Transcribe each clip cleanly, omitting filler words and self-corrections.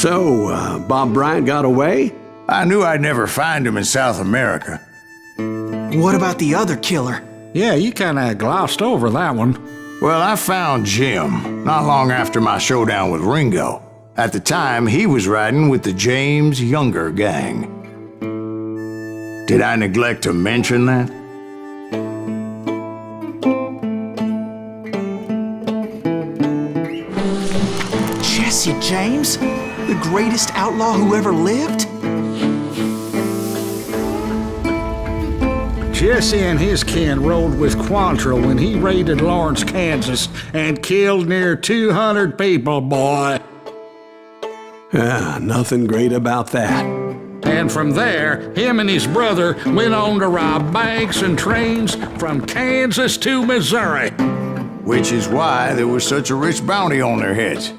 So, Bob Bryant got away? I knew I'd never find him in South America. What about the other killer? Yeah, you kinda glossed over that one. Well, I found Jim not long after my showdown with Ringo. At the time, he was riding with the James Younger gang. Did I neglect to mention that? Jesse James? The greatest outlaw who ever lived? Jesse and his kin rode with Quantrill when he raided Lawrence, Kansas, and killed near 200 people, boy. Nothing great about that. And from there, him and his brother went on to rob banks and trains from Kansas to Missouri. Which is why there was such a rich bounty on their heads.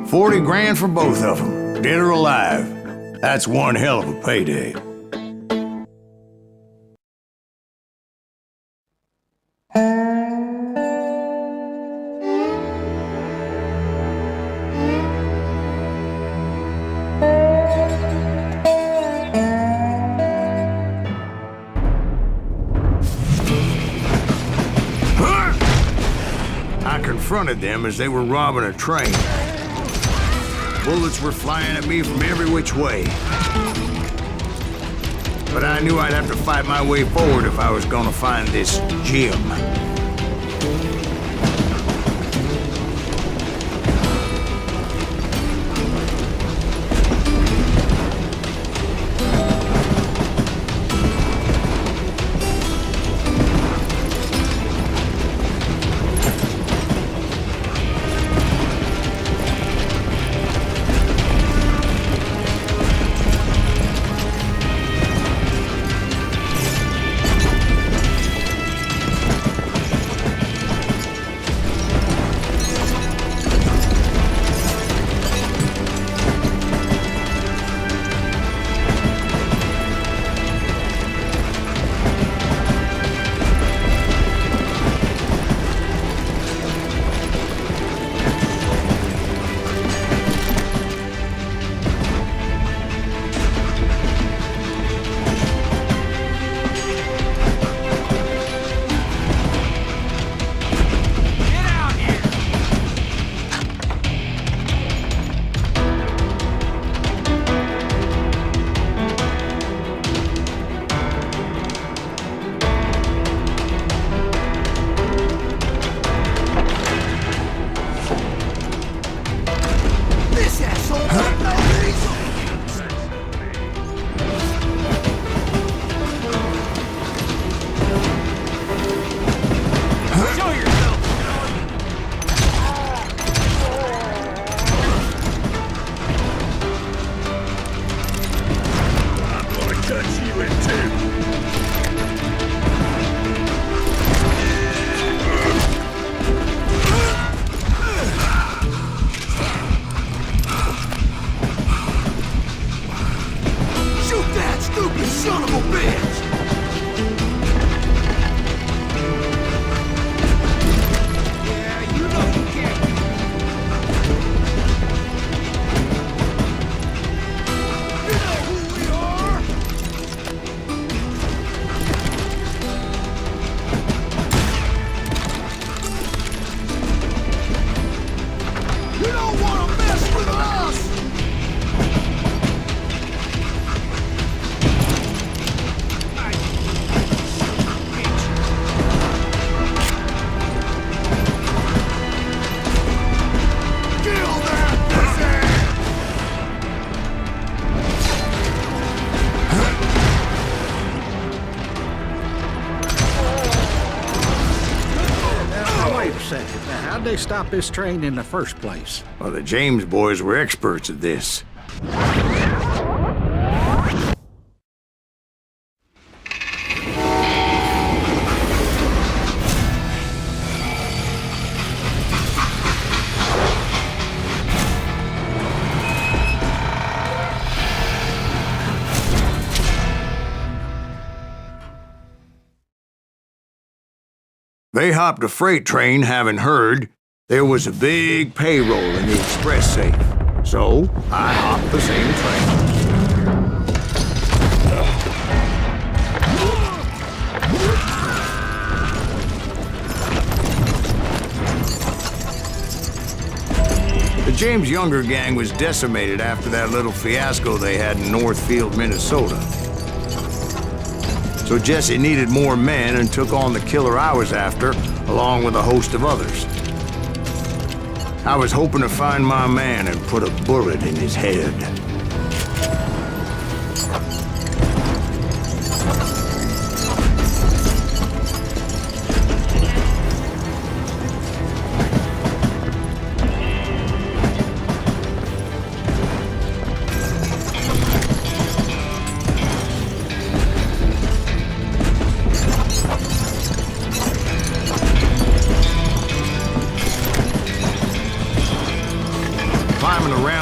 40 grand for both of them, dead or alive. That's one hell of a payday. I confronted them as they were robbing a train. Bullets were flying at me from every which way. But I knew I'd have to fight my way forward if I was gonna find this Jim. How'd they stop this train in the first place? Well, the James boys were experts at this. They hopped a freight train having heard there was a big payroll in the express safe. So, I hopped the same train. The James Younger gang was decimated after that little fiasco they had in Northfield, Minnesota. So Jesse needed more men and took on the killer I was after, along with a host of others. I was hoping to find my man and put a bullet in his head.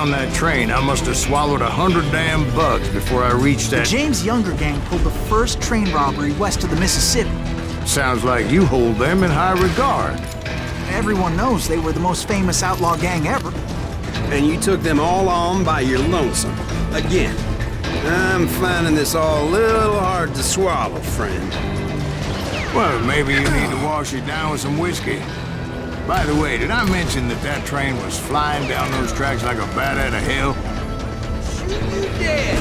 That train, I must have swallowed 100 damn bugs before I reached The that. James Younger gang pulled the first train robbery west of the Mississippi. Sounds like you hold them in high regard. Everyone knows they were the most famous outlaw gang ever. And you took them all on by your lonesome. Again. I'm finding this all a little hard to swallow, friend. Well, maybe you need to wash it down with some whiskey. By the way, did I mention that that train was flying down those tracks like a bat out of hell? Shoot you dead!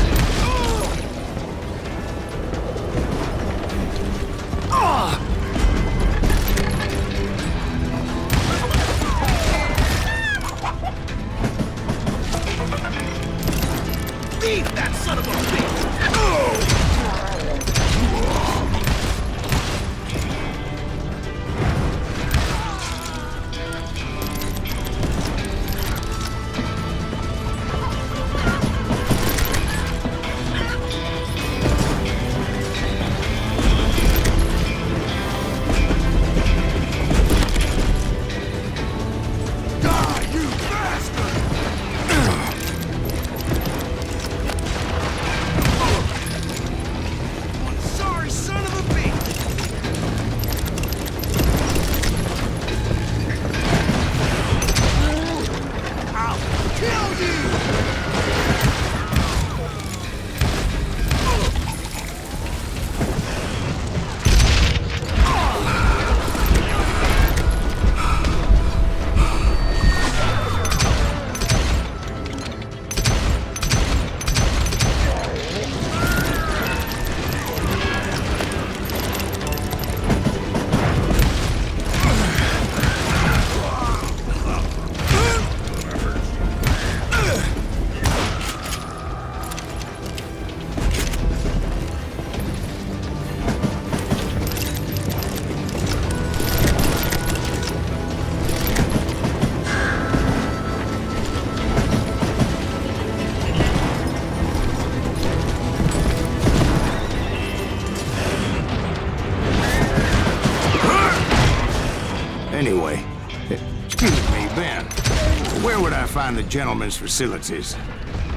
Beat that son of a bitch! Anyway, excuse me, Ben. Where would I find the gentleman's facilities?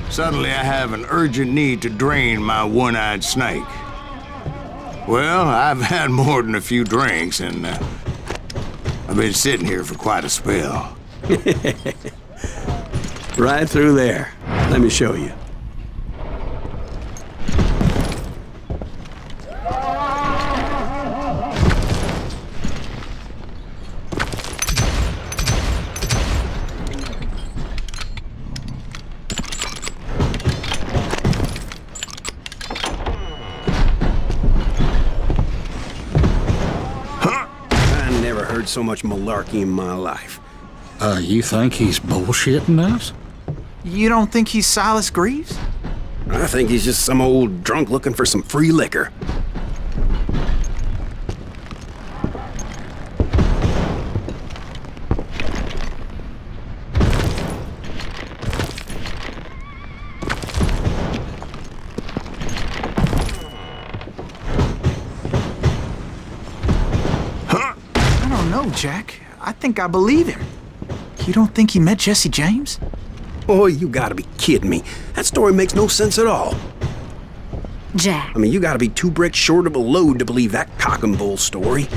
Suddenly I have an urgent need to drain my one-eyed snake. Well, I've had more than a few drinks, and I've been sitting here for quite a spell. Right through there. Let me show you. So much malarkey in my life. You think he's bullshitting us? You don't think he's Silas Greaves? I think he's just some old drunk looking for some free liquor. Jack, I think I believe him. You don't think he met Jesse James? Oh, you gotta be kidding me. That story makes no sense at all. Jack. I mean, you gotta be 2 bricks short of a load to believe that cock and bull story.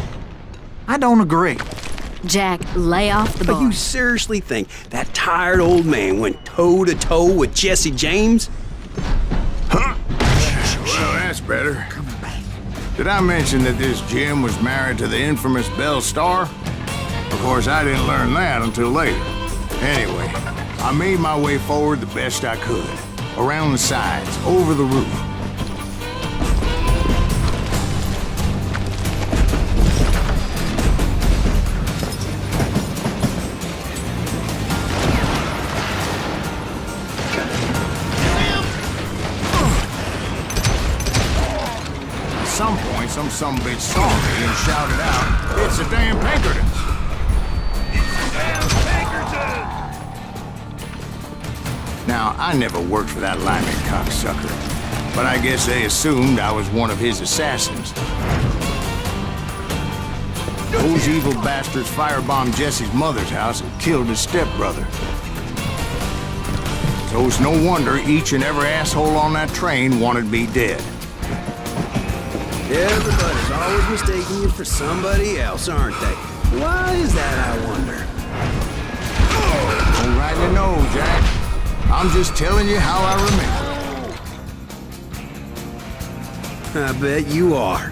I don't agree. Jack, lay off the But bar. you seriously think that tired old man went toe-to-toe with Jesse James? Huh? Well, that's better. Did I mention that this Jim was married to the infamous Belle Starr? Of course, I didn't learn that until later. Anyway, I made my way forward the best I could. Around the sides, over the roof. At some point, some sumbitch saw me and shouted out, "It's a damn Pinkerton!" Now, I never worked for that lyman cocksucker, but I guess they assumed I was one of his assassins. Those evil bastards firebombed Jesse's mother's house and killed his stepbrother. So it's no wonder each and every asshole on that train wanted me dead. Everybody's always mistaking you for somebody else, aren't they? Why is that, I wonder? Don't rightly know, Jack. I'm just telling you how I remember. I bet you are.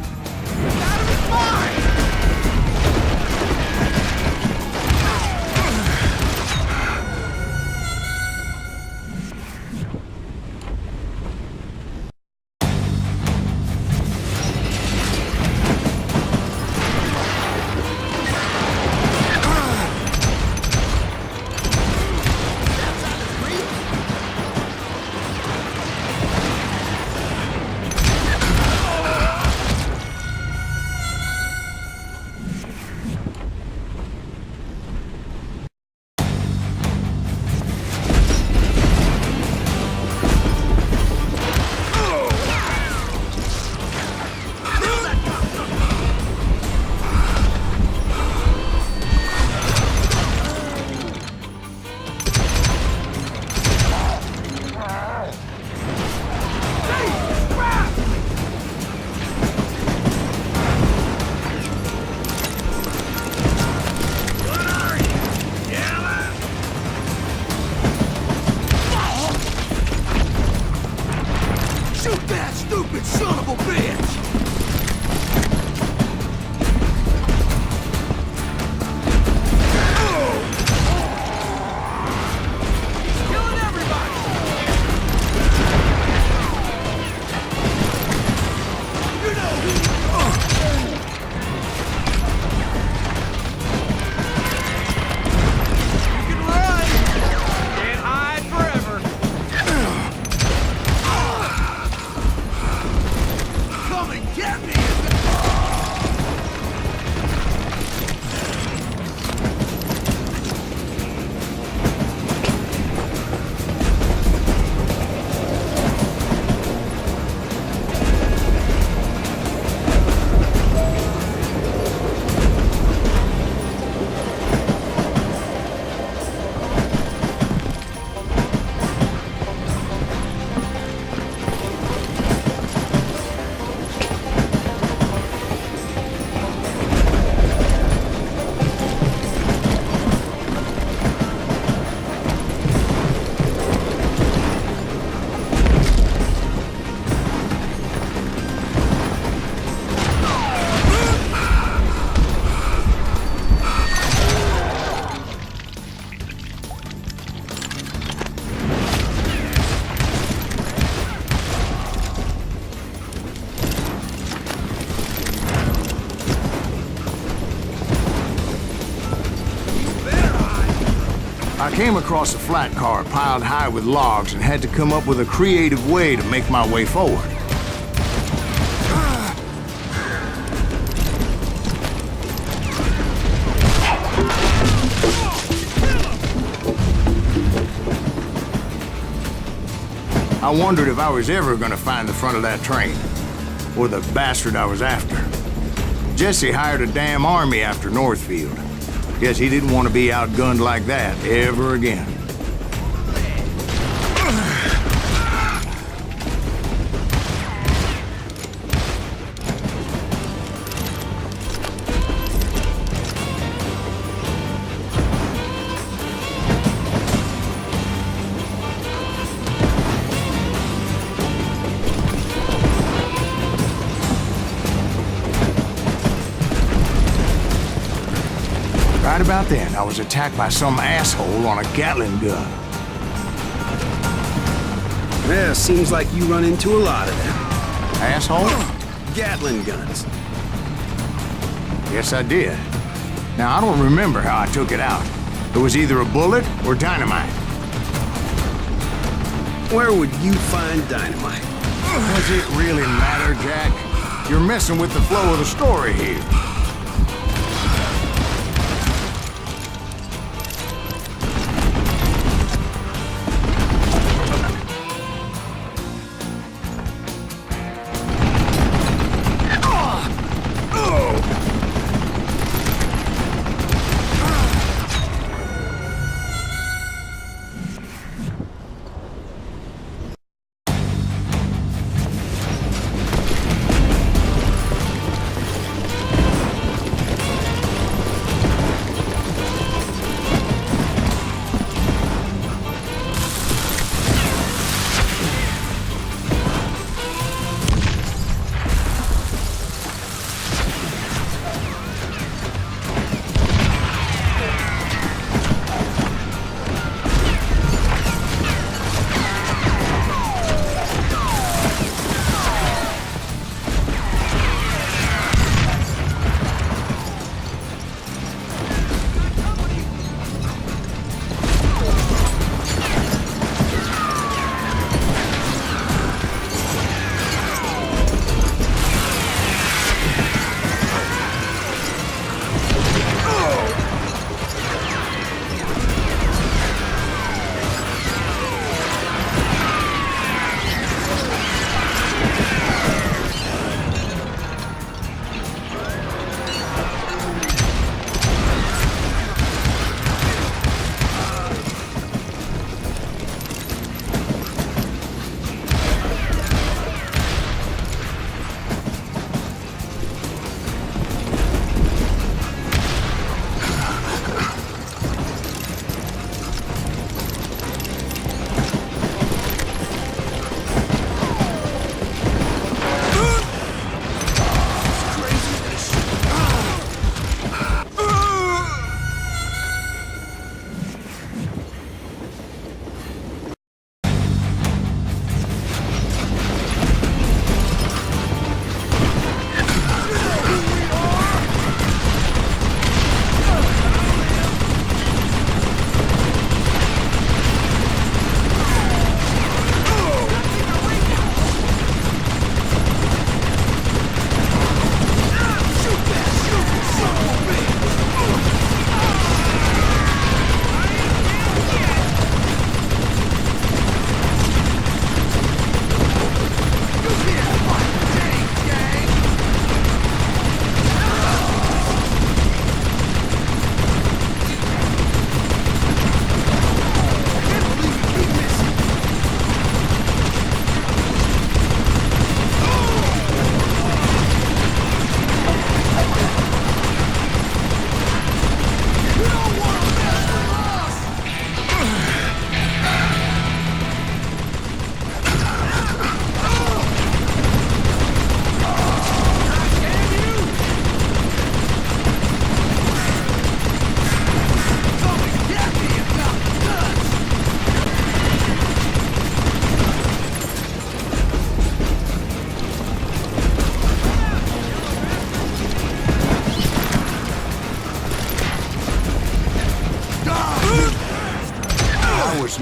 I came across a flat car piled high with logs and had to come up with a creative way to make my way forward. I wondered if I was ever gonna find the front of that train, or the bastard I was after. Jesse hired a damn army after Northfield. Guess he didn't want to be outgunned like that ever again. right about then, I was attacked by some asshole on a Gatling gun. Yeah, seems like you run into a lot of them. Asshole? Gatling guns. Yes, I did. Now, I don't remember how I took it out. It was either a bullet or dynamite. Where would you find dynamite? Does it really matter, Jack? You're messing with the flow of the story here.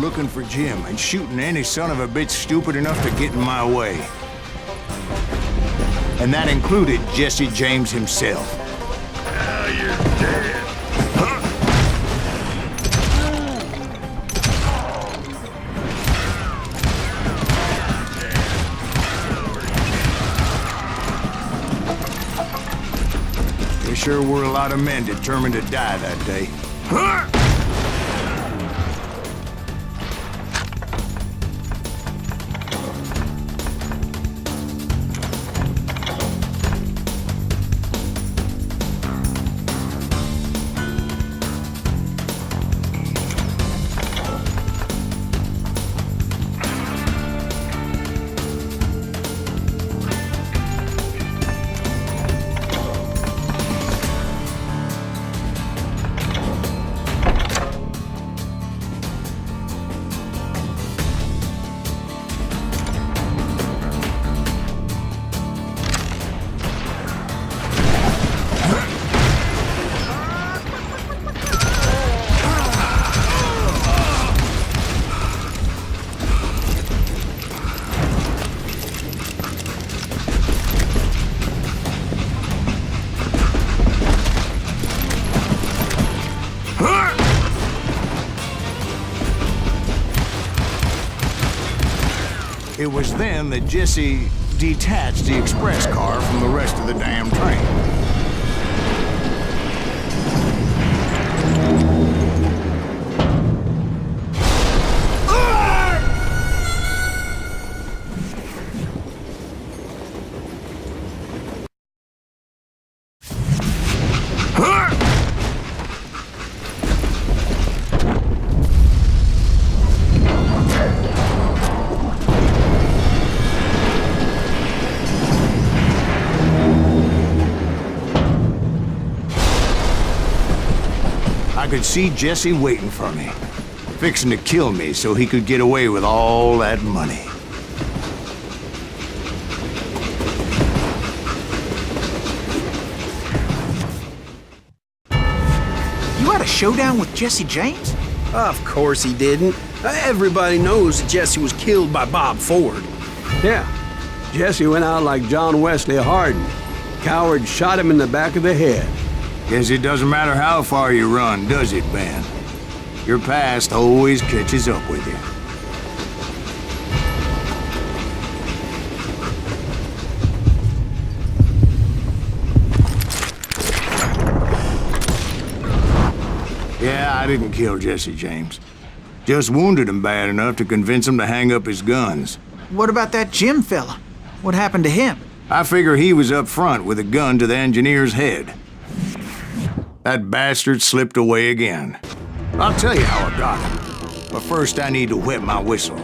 Looking for Jim and shooting any son of a bitch stupid enough to get in my way. And that included Jesse James himself. Now you're dead. There sure were a lot of men determined to die that day. It was then that Jesse detached the express car from the rest of the damn train. I could see Jesse waiting for me, fixing to kill me so he could get away with all that money. You had a showdown with Jesse James? Of course he didn't. Everybody knows that Jesse was killed by Bob Ford. Yeah, Jesse went out like John Wesley Hardin. Coward shot him in the back of the head. Guess it doesn't matter how far you run, does it, Ben? Your past always catches up with you. Yeah, I didn't kill Jesse James. Just wounded him bad enough to convince him to hang up his guns. What about that Jim fella? What happened to him? I figure he was up front with a gun to the engineer's head. That bastard slipped away again. I'll tell you how I got him. But first I need to wet my whistle.